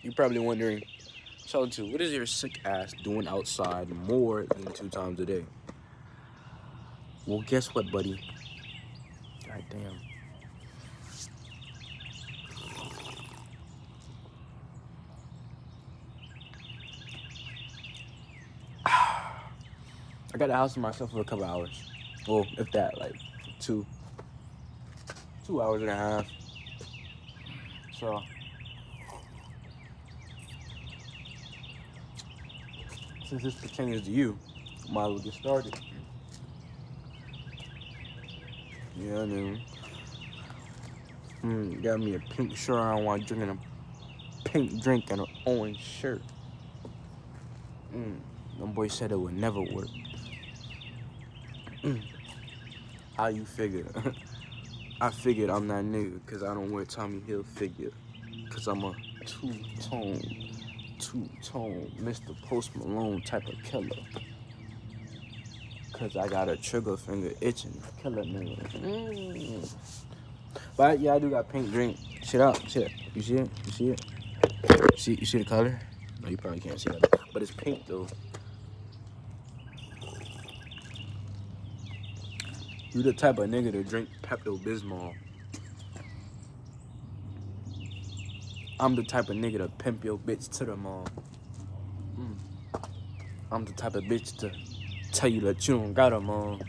You're probably wondering, Solitude, what is your sick ass doing outside more than 2 times a day? Well, guess what, buddy? God damn. I got the house to myself for a couple hours. Well, if that, like two, 2 hours and a half. So since this pertains to you, might as well get started. Yeah, I mean, got me a pink shirt on while drinking a pink drink and an orange shirt. Them boy said it would never work. How you figure? I figured I'm that nigga because I don't wear Tommy Hilfiger. Because I'm a two-tone, Mr. Post Malone type of killer. Because I got a trigger finger itching. Killer nigga. But yeah, I do got pink drink. Shit out. Shit. You see it? You see it? You see the color? No, you probably can't see that. But it's pink though. You the type of nigga to drink Pepto-Bismol. I'm the type of nigga to pimp your bitch to the mall. I'm the type of bitch to tell you that you don't got a mom.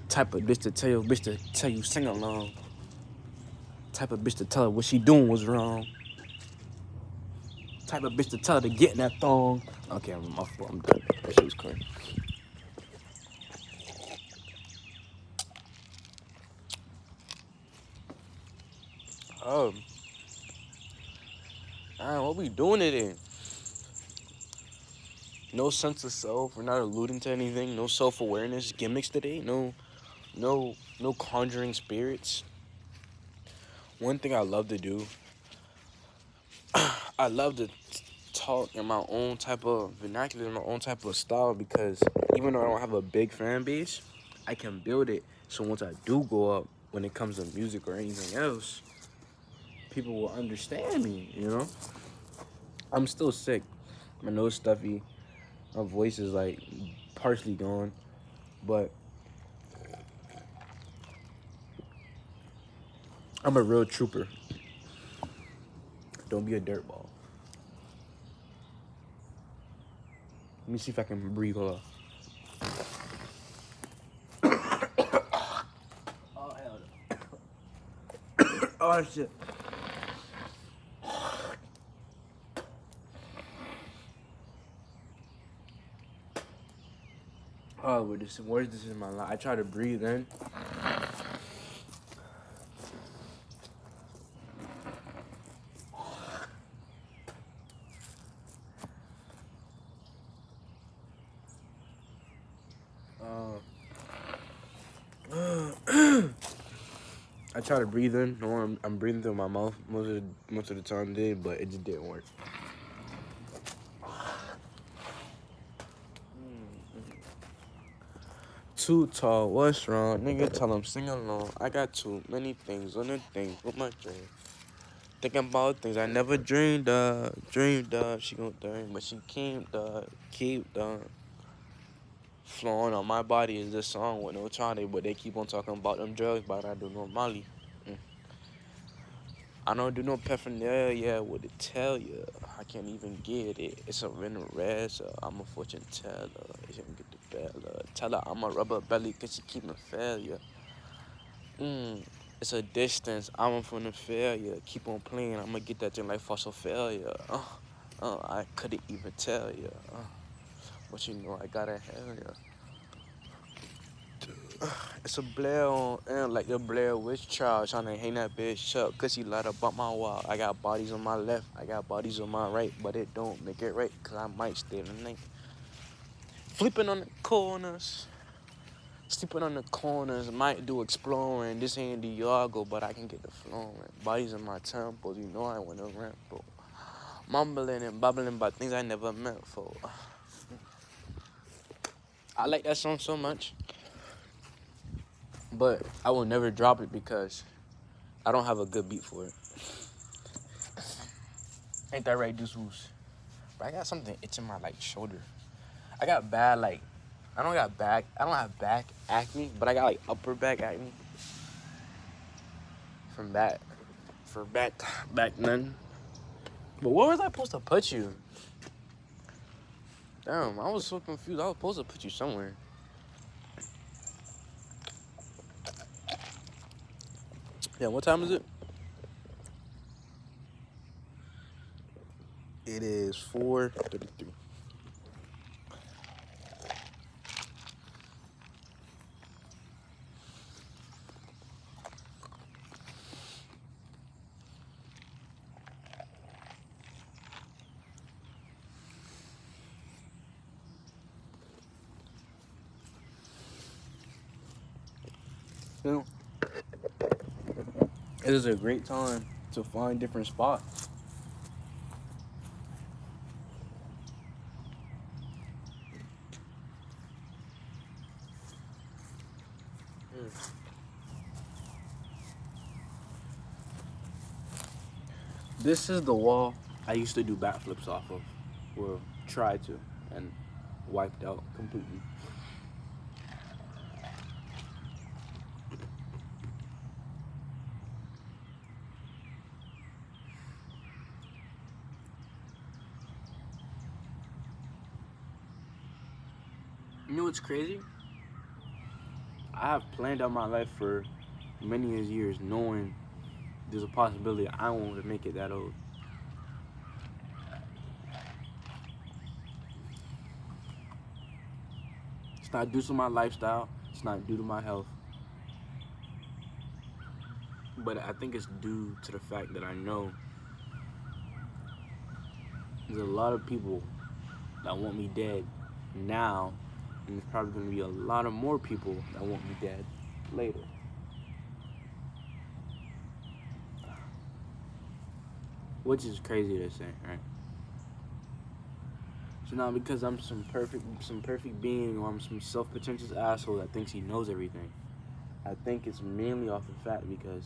Type of bitch to tell your bitch to tell you sing along. Type of bitch to tell her what she doing was wrong. Type of bitch to tell her to get in that thong. Okay, I'm done. That shit was crazy. Um, what we doing it in? No sense of self. We're not alluding to anything. No self-awareness gimmicks today. No conjuring spirits. One thing I love to do, I love to talk in my own type of vernacular, in my own type of style, because even though I don't have a big fan base, I can build it. So once I do go up, when it comes to music or anything else, people will understand me, you know? I'm still sick. My nose stuffy. My voice is like partially gone. But I'm a real trooper. Don't be a dirtball. Let me see if I can breathe. Hold Oh, hell no. Oh, shit. Oh, where's this in my life? I try to breathe in. I try to breathe in. No, I'm breathing through my mouth most of the time today, but it just didn't work. Too tall, what's wrong? Nigga, tell him sing along. I got too many things on the things with my dream. Thinking about things I never dreamed of. Dreamed of. She gon' think, but she keep the flowing on my body is this song with no trying, but they keep on talking about them drugs, but I do no Molly. I don't do no paraphernalia, what to tell you. I can't even get it. It's a rent red, so I'm a fortune teller. She can get the bella. Tell her I'm a rubber belly, cause she keep me failure. It's a distance, I'm from the failure. Keep on playing, I'ma get that thing like fossil failure. I couldn't even tell you. But you know I gotta have ya. It's a Blair on, like the Blair Witch Child trying to hang that bitch up, cause he light up my wall. I got bodies on my left, I got bodies on my right, but it don't make it right, cause I might stay the night. Flipping on the corners, sleeping on the corners, might do exploring. This ain't Diago, but I can get the flowing. Bodies in my temples, you know I wanna ramble. Mumbling and bubbling about things I never meant for. I like that song so much, but I will never drop it because I don't have a good beat for it. Ain't that right, Deuce? But I got something itching my like shoulder. I got bad like I don't have back acne, but I got like upper back acne from back for back then. But where was I supposed to put you? Damn, I was so confused. I was supposed to put you somewhere. Yeah, what time is it? It is 4:33. You know, it is a great time to find different spots. This is the wall I used to do backflips off of, or tried to, and wiped out completely. You know what's crazy? I have planned out my life for many years, knowing there's a possibility I won't make it that old. It's not due to my lifestyle. It's not due to my health. But I think it's due to the fact that I know there's a lot of people that want me dead now, and there's probably going to be a lot of more people that want me dead later. Which is crazy to say, right? So not because I'm some perfect being, or I'm some self-pretentious asshole that thinks he knows everything. I think it's mainly off the fact because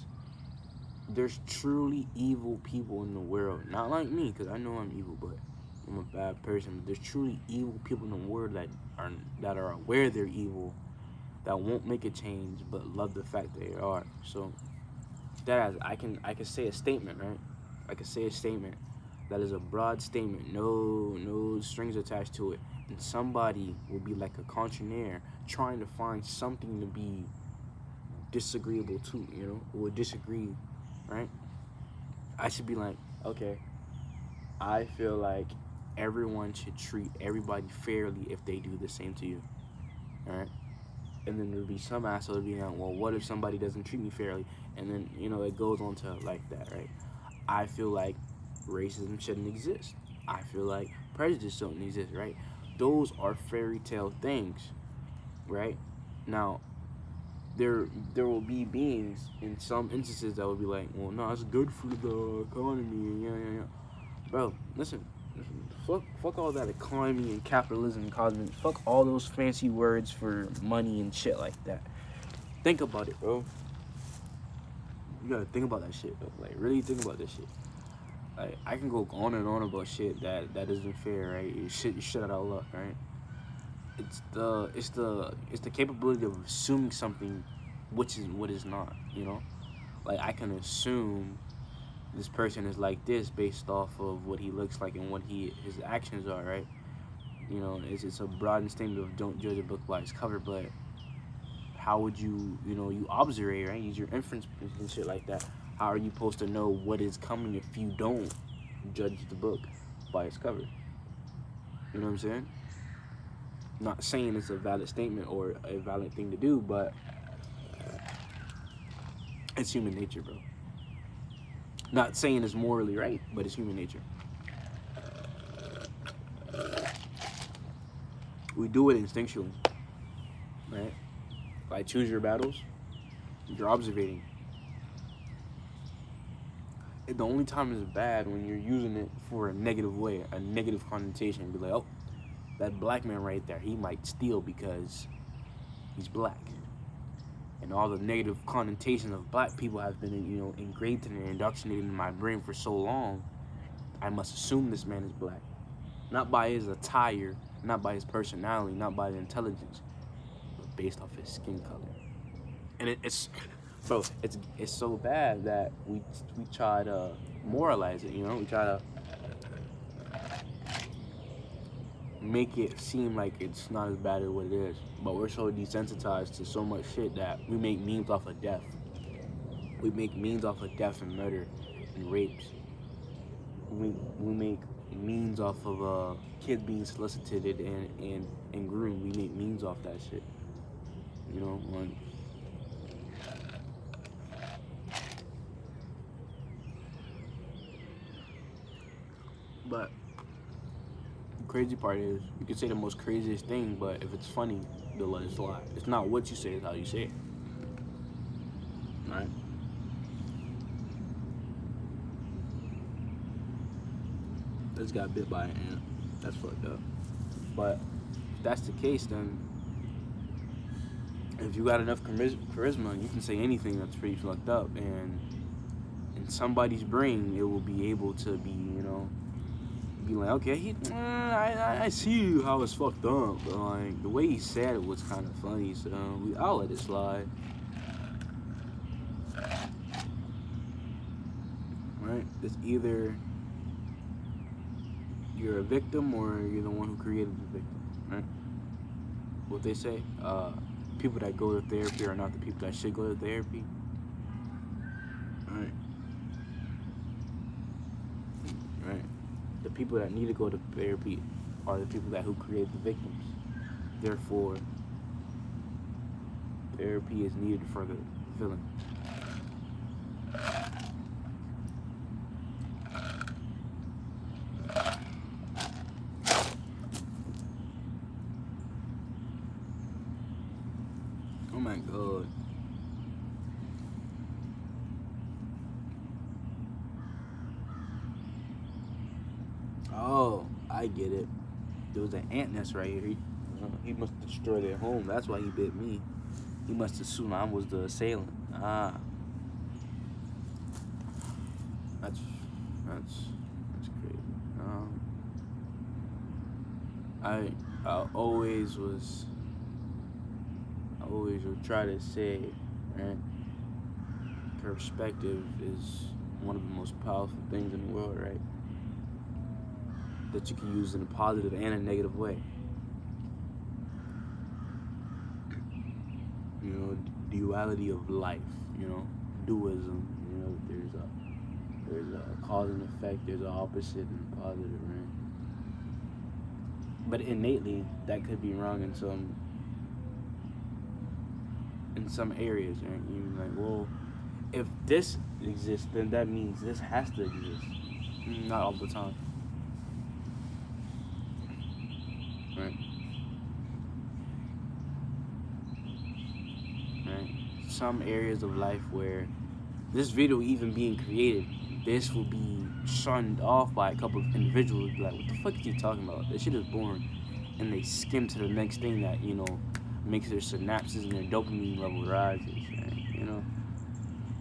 there's truly evil people in the world. Not like me, because I know I'm evil, but I'm a bad person. But there's truly evil people in the world that are aware they're evil, that won't make a change, but love the fact they are. So that I can say a statement, right? I can say a statement that is a broad statement, no strings attached to it, and somebody will be like a contrarian trying to find something to be disagreeable to, or disagree, right? I should be like, okay, I feel like everyone should treat everybody fairly if they do the same to you, all right? And then there'll be some asshole being like, well, what if somebody doesn't treat me fairly? And then, it goes on to like that, right? I feel like racism shouldn't exist. I feel like prejudice shouldn't exist, right? Those are fairy tale things, right? Now, there will be beings in some instances that will be like, well, no, it's good for the economy, yeah. Bro, listen, fuck all that economy and capitalism and cosmic. Fuck all those fancy words for money and shit like that. Think about it, bro. You gotta think about that shit, bro. Like, really think about this shit. Like, I can go on and on about shit that isn't fair, right? You shit out of luck, right? It's the capability of assuming something which is what is not, Like, I can assume this person is like this based off of what he looks like and what his actions are, right? It's a broad statement of don't judge a book by its cover, but how would you observe, right? Use your inference and shit like that. How are you supposed to know what is coming if you don't judge the book by its cover? You know what I'm saying? Not saying it's a valid statement or a valid thing to do, but it's human nature, bro. Not saying it's morally right, but it's human nature. We do it instinctually, right? Like, choose your battles, you're observing. The only time it's bad when you're using it for a negative way, a negative connotation. Be like, oh, that black man right there, he might steal because he's black. And all the negative connotations of black people have been, engraved and indoctrinated in my brain for so long. I must assume this man is black. Not by his attire, not by his personality, not by his intelligence, but based off his skin color. And it's bro, it's so bad that we try to moralize it, you know? We try to make it seem like it's not as bad as what it is. But we're so desensitized to so much shit that we make memes off of death. We make memes off of death and murder and rapes. We make memes off of kids being solicited and groomed. We make memes off that shit. You know, but the crazy part is you can say the most craziest thing, but if it's funny, they'll let it slide. It's not what you say, it's how you say it. Right? Just got bit by an ant. That's fucked up. But if that's the case, then if you got enough charisma, you can say anything that's pretty fucked up, and in somebody's brain, it will be able to be, you know, be like, okay, I see how it's fucked up, but like the way he said it was kind of funny, so I'll let it slide. Right? It's either you're a victim or you're the one who created the victim, right? What they say, people that go to therapy are not the people that should go to therapy. Right? Right? The people that need to go to therapy are the people who create the victims. Therefore, therapy is needed for the villain. Oh my god. Oh, I get it. There was an ant nest right here. He must destroy their home. That's why he bit me. He must assume I was the assailant. Ah. That's crazy. I always would try to say, right? Perspective is one of the most powerful things in the world, right? That you can use in a positive and a negative way. You know, duality of life, you know, dualism, you know, there's a cause and effect, there's an opposite and positive, right? But innately, that could be wrong in some areas, right? You're like, well, if this exists, then that means this has to exist. Not all the time. Right? Right? Some areas of life where this video even being created, this will be shunned off by a couple of individuals. Like, what the fuck is he talking about? This shit is boring. And they skim to the next thing that, you know, makes their synapses and their dopamine level rises. Right? You know,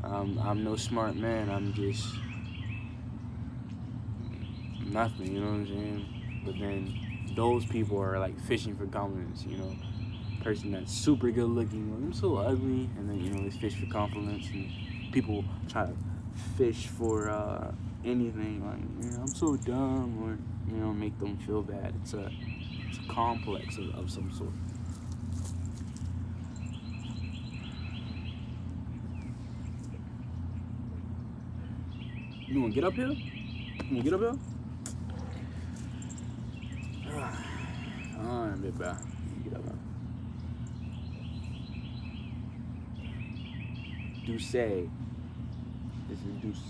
I'm no smart man. I'm just nothing. You know what I'm saying? But then those people are like fishing for compliments. You know, person that's super good looking. Like, I'm so ugly, and then, you know, they fish for compliments, and people try to fish for anything. Like, you know, I'm so dumb, or, you know, make them feel bad. It's a complex of some sort. You wanna get up here? You wanna get up here? Alright, big bro. Get up here. Deuce. This is Deuce.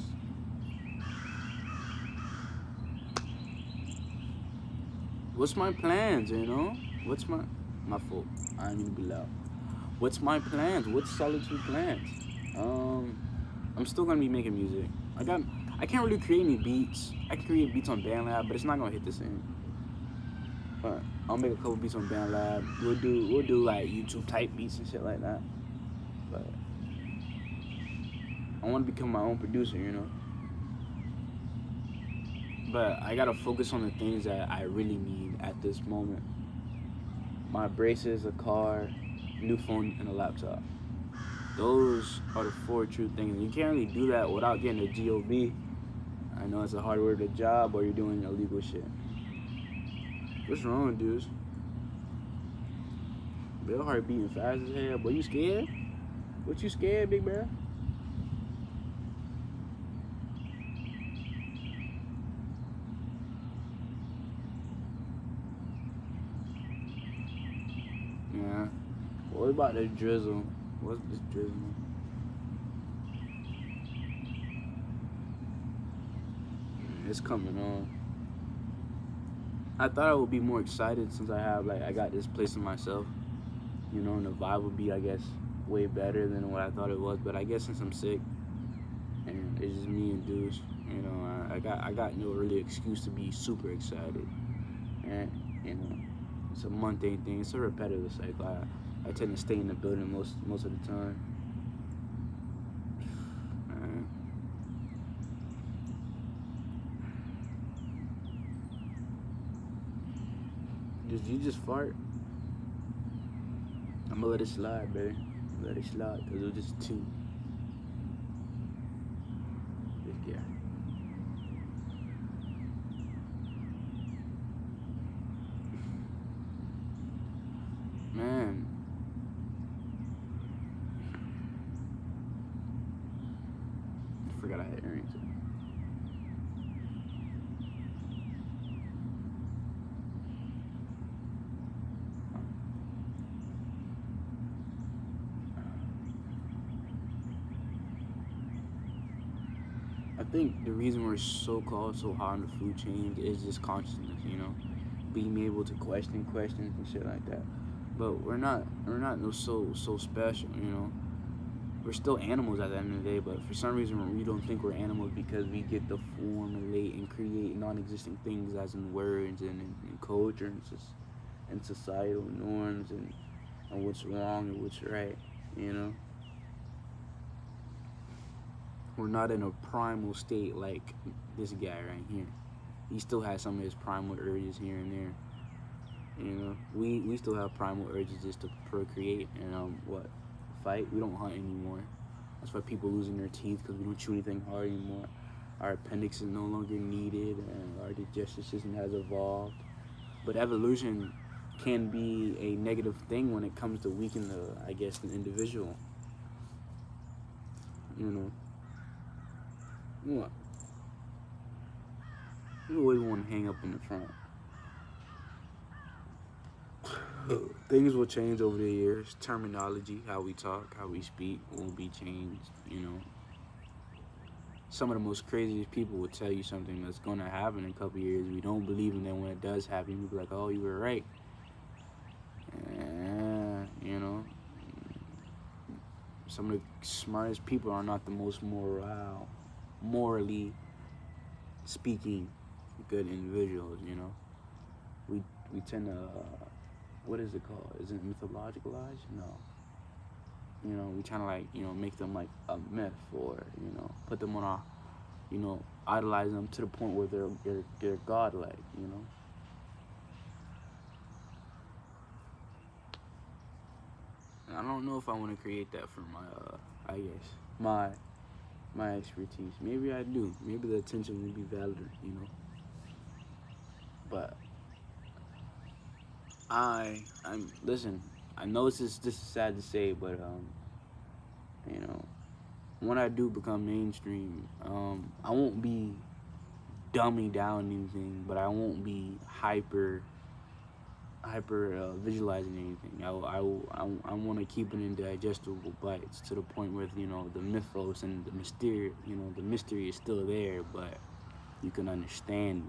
What's my plans, you know? What's my fault? I didn't mean to be loud. What's my plans? What's Solitude plans? I'm still gonna be making music. I can't really create any beats. I can create beats on BandLab, but it's not gonna hit the same. But I'll make a couple beats on BandLab. We'll do like YouTube type beats and shit like that. But I want to become my own producer, you know. But I gotta focus on the things that I really need at this moment. My braces, a car, new phone, and a laptop. Those are the four true things. You can't really do that without getting a job. I know it's a hard word, a job, or you're doing illegal shit. What's wrong, dudes? Bill heart beating fast as hell. Boy, you scared? What you scared, big bear? Yeah. What about the drizzle? What's this drizzle? It's coming on. I thought I would be more excited since I got this place to myself. And the vibe would be, I guess, way better than what I thought it was. But I guess since I'm sick and it's just me and dudes, I got no really excuse to be super excited. And you know, it's a mundane thing. It's a repetitive cycle. I tend to stay in the building most of the time. Uh, did you just fart? I'm gonna let it slide, baby. Let it slide, cause it was just two. This guy. Man, I forgot I had earrings. I think the reason we're so called so high on the food chain is just consciousness. Being able to question questions and shit like that. But we're not no so special. We're still animals at the end of the day, but for some reason we don't think we're animals because we get to formulate and create non-existing things as in words and culture and societal norms and what's wrong and what's right. You know, we're not in a primal state like this guy right here. He still has some of his primal urges here and there. We still have primal urges just to procreate and what fight. We don't hunt anymore. That's why people losing their teeth because we don't chew anything hard anymore. Our appendix is no longer needed, and our digestive system has evolved. But evolution can be a negative thing when it comes to weaken I guess, the individual. You know, what? You always want to hang up in the front. Things will change over the years. Terminology, how we talk, how we speak, will be changed. Some of the most craziest people will tell you something that's going to happen in a couple of years. We don't believe in it when it does happen. You'll be like, oh, you were right. Some of the smartest people are not the most morally speaking, good individuals. We tend to, what is it called? Is it mythologicalized? No. We trying to make them like a myth or put them on idolize them to the point where they're godlike. And I don't know if I want to create that for my I guess my expertise. Maybe I do. Maybe the attention will be valid. But I'm listen. I know this is sad to say, but you know, when I do become mainstream, I won't be dumbing down anything, but I won't be hyper visualizing anything. I want to keep it in digestible bites to the point where the mythos and the mystery is still there, but you can understand.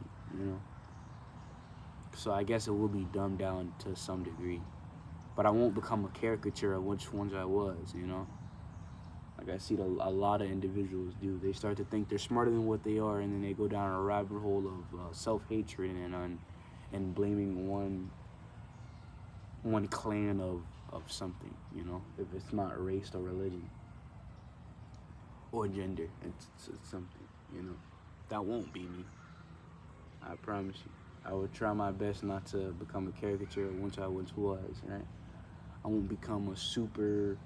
So I guess it will be dumbed down to some degree, but I won't become a caricature of which ones I was. Like I see a lot of individuals do. They start to think they're smarter than what they are, and then they go down a rabbit hole of self-hatred and blaming one clan of something. If it's not race or religion or gender, it's something. That won't be me. I promise you. I would try my best not to become a caricature of which I once was, right? I won't become a super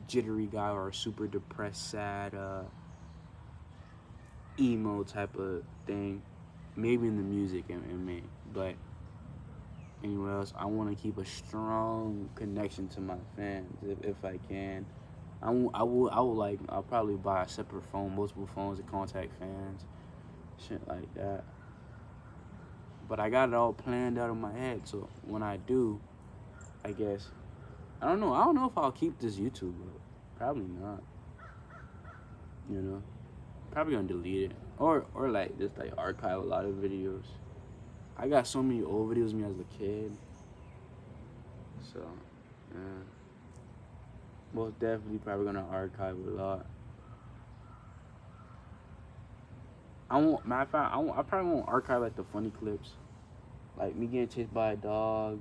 jittery guy or a super depressed, sad, emo type of thing. Maybe in the music and me, but anywhere else, I want to keep a strong connection to my fans if I can. I will like, I'll probably buy a separate phone, multiple phones to contact fans, shit like that. But I got it all planned out in my head, so when I do, I guess, I don't know. I don't know if I'll keep this YouTube, but probably not. You know, probably gonna delete it or like just like archive a lot of videos. I got so many old videos of me as a kid, so yeah, most definitely probably gonna archive a lot. I won't. Matter of fact, I probably won't archive like the funny clips, like me getting chased by a dog.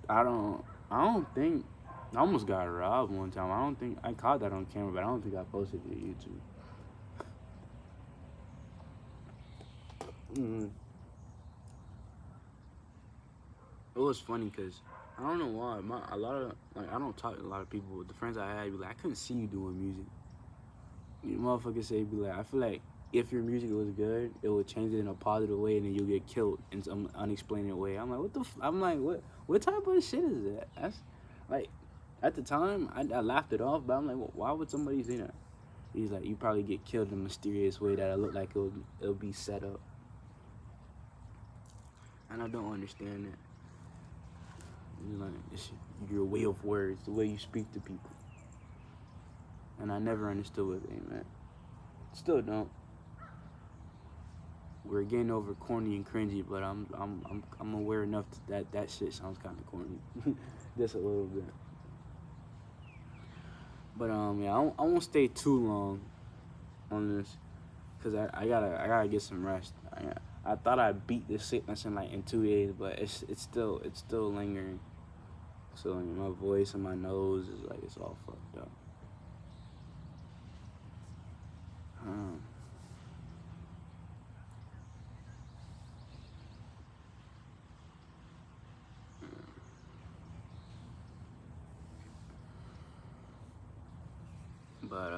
I don't. I don't think. I almost got robbed one time. I don't think I caught that on camera, but I don't think I posted it to YouTube. Mm. It was funny because I don't know why. A lot of like I don't talk to a lot of people. But the friends I had be like, I couldn't see you doing music. You motherfuckers say be like, I feel like if your music was good, it would change it in a positive way, and then you'll get killed in some unexplained way. I'm like, what the? I'm like, what type of shit is that? That's like, at the time, I laughed it off, but I'm like, well, why would somebody say that? He's like, you probably get killed in a mysterious way that it look like it'll be set up, and I don't understand that. You're like, it's your way of words, the way you speak to people, and I never understood what they meant. Still don't. We're getting over corny and cringy, but I'm aware enough that shit sounds kind of corny, just a little bit. But yeah, I won't stay too long on this, cause I gotta get some rest. I thought I beat this sickness in like in 2 days, but it's still lingering. So like, my voice and my nose is like it's all fucked up. Um, but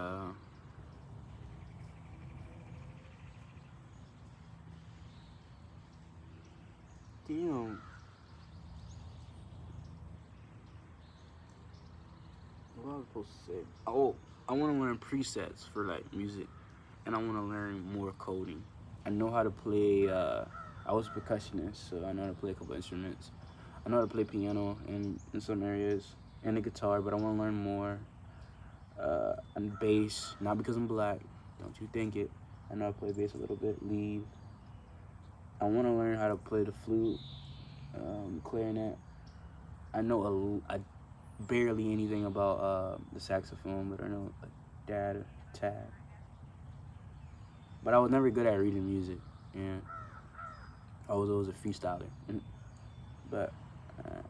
damn, what was I supposed to say? Oh, I want to learn presets for like music, and I want to learn more coding. I know how to play. I was a percussionist, so I know how to play a couple instruments. I know how to play piano in some areas and the guitar, but I want to learn more. And bass, not because I'm black. Don't you think it? I know how to play bass a little bit. Lead. I want to learn how to play the flute, clarinet. I know barely anything about the saxophone, but I know a tad. But I was never good at reading music. Yeah, I was always a freestyler. But uh,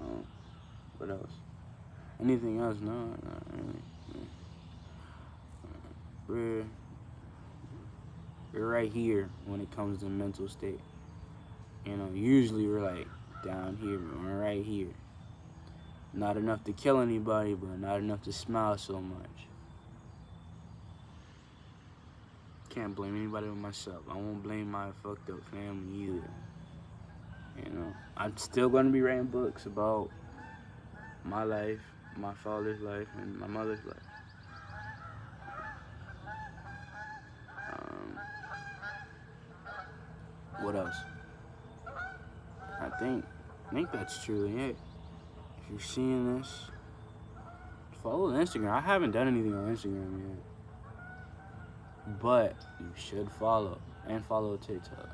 um, what else? Anything else? No, not really. We're we're right here when it comes to mental state. You know, usually we're like down here, but we're right here. Not enough to kill anybody, but not enough to smile so much. Can't blame anybody but myself. I won't blame my fucked up family either. You know, I'm still gonna be writing books about my life, my father's life, and my mother's life. Um, what else? I think I think that's truly it. If you're seeing this, follow Instagram. I haven't done anything on Instagram yet, but you should follow and follow TikTok.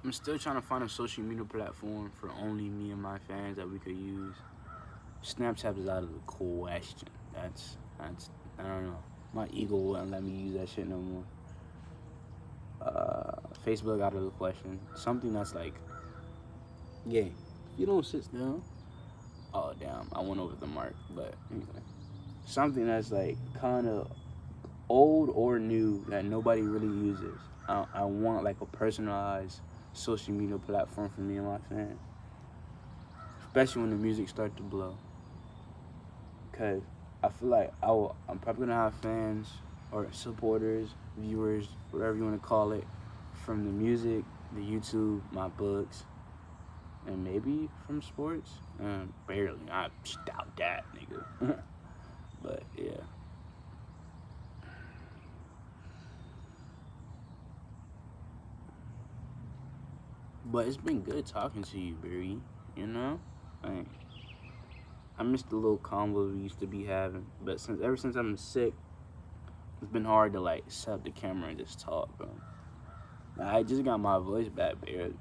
I'm still trying to find a social media platform for only me and my fans that we could use. Snapchat is out of the question. That's I don't know. My ego wouldn't let me use that shit no more. Facebook out of the question. Something that's like, yeah, you don't sit down. Oh damn, I went over the mark, but anyway, something that's like kind of old or new that nobody really uses. I want like a personalized social media platform for me and my fans, especially when the music starts to blow. Cause I feel like I'm probably gonna have fans or supporters, viewers, whatever you want to call it, from the music, the YouTube, my books, and maybe from sports. Barely. I doubt that, nigga. But yeah. But it's been good talking to you, Barry. You know, like, I miss the little convo we used to be having. But ever since I'm sick, it's been hard to like set up the camera and just talk, bro. I just got my voice back, barely.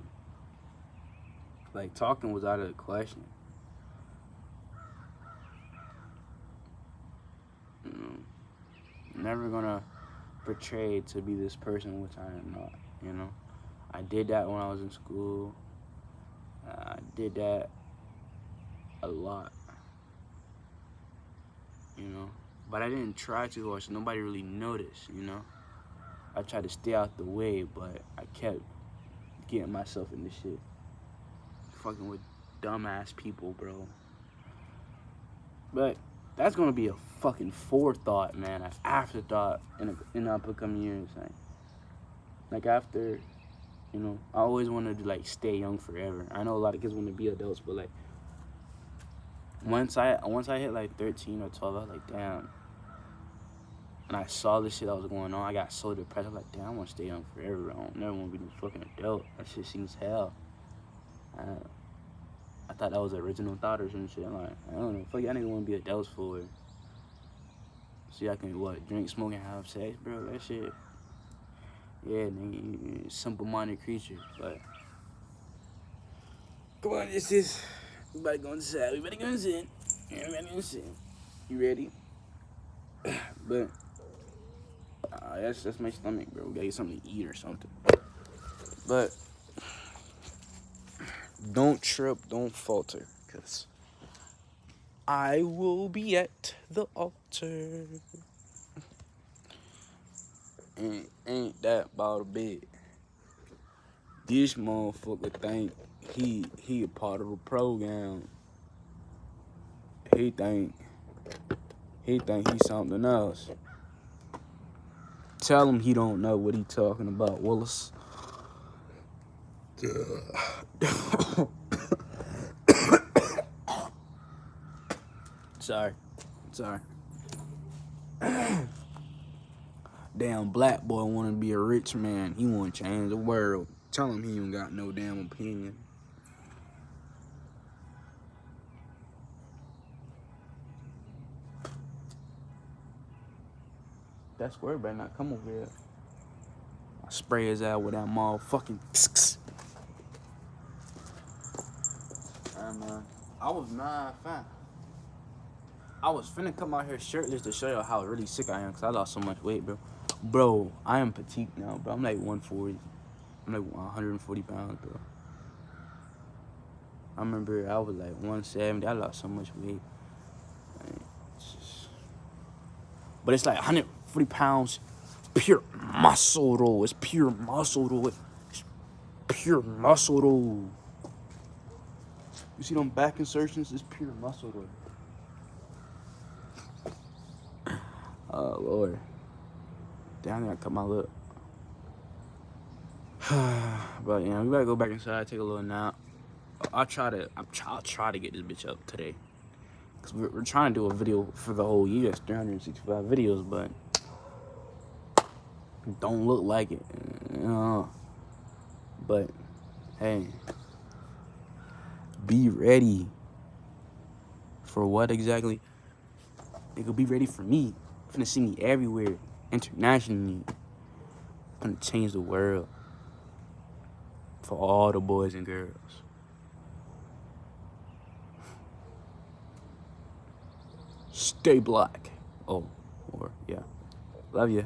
Like talking was out of the question. You know, never gonna portray to be this person which I am not. You know, I did that when I was in school. I did that a lot. You know, but I didn't try too hard, so nobody really noticed. You know, I tried to stay out the way, but I kept getting myself into shit, fucking with dumbass people, bro. But that's gonna be a fucking forethought, man, an afterthought in the upcoming years. Like after, you know, I always wanted to like stay young forever. I know a lot of kids want to be adults, but like once I hit like 13 or 12, I was like, damn. And I saw the shit that was going on. I got so depressed. I was like, damn, I want to stay young forever. I don't never want to be no fucking adult. That shit seems hell. I thought that was an original thought or some shit. I'm like, I don't know. Fuck, y'all niggas want to be adults for it. So y'all can, what, drink, smoke, and have sex, bro? That shit. Yeah, nigga, you simple-minded creature. But come on, this is. We better go inside. We better go inside. Yeah, we better go inside. You ready? But that's my stomach, bro. We gotta get something to eat or something. But don't trip, don't falter, cause I will be at the altar. Ain't that about a bit? This motherfucker think he a part of the program. He think he's something else. Tell him he don't know what he talking about, Willis. Sorry. Damn black boy want to be a rich man. He want to change the world. Tell him he ain't got no damn opinion. That square better not come over here. I spray his ass with that motherfucking. Man, I was not fine. I was finna come out here shirtless to show y'all how really sick I am, because I lost so much weight, bro. Bro, I am petite now, bro. I'm like 140. I'm like 140 pounds, bro. I remember I was like 170. I lost so much weight. But it's like 140 pounds pure muscle, though. It's pure muscle, though. It's pure muscle, though. You see them back insertions? It's pure muscle, though. Oh, Lord. Damn, I gotta cut my lip. But yeah, we gotta go back inside, take a little nap. I'll try to get this bitch up today. Cause we're trying to do a video for the whole year. It's 365 videos, but don't look like it. But hey, be ready for what exactly? They could be ready for me. You're finna see me everywhere, internationally. I'm gonna change the world for all the boys and girls. Stay black. Oh, or yeah. Love you.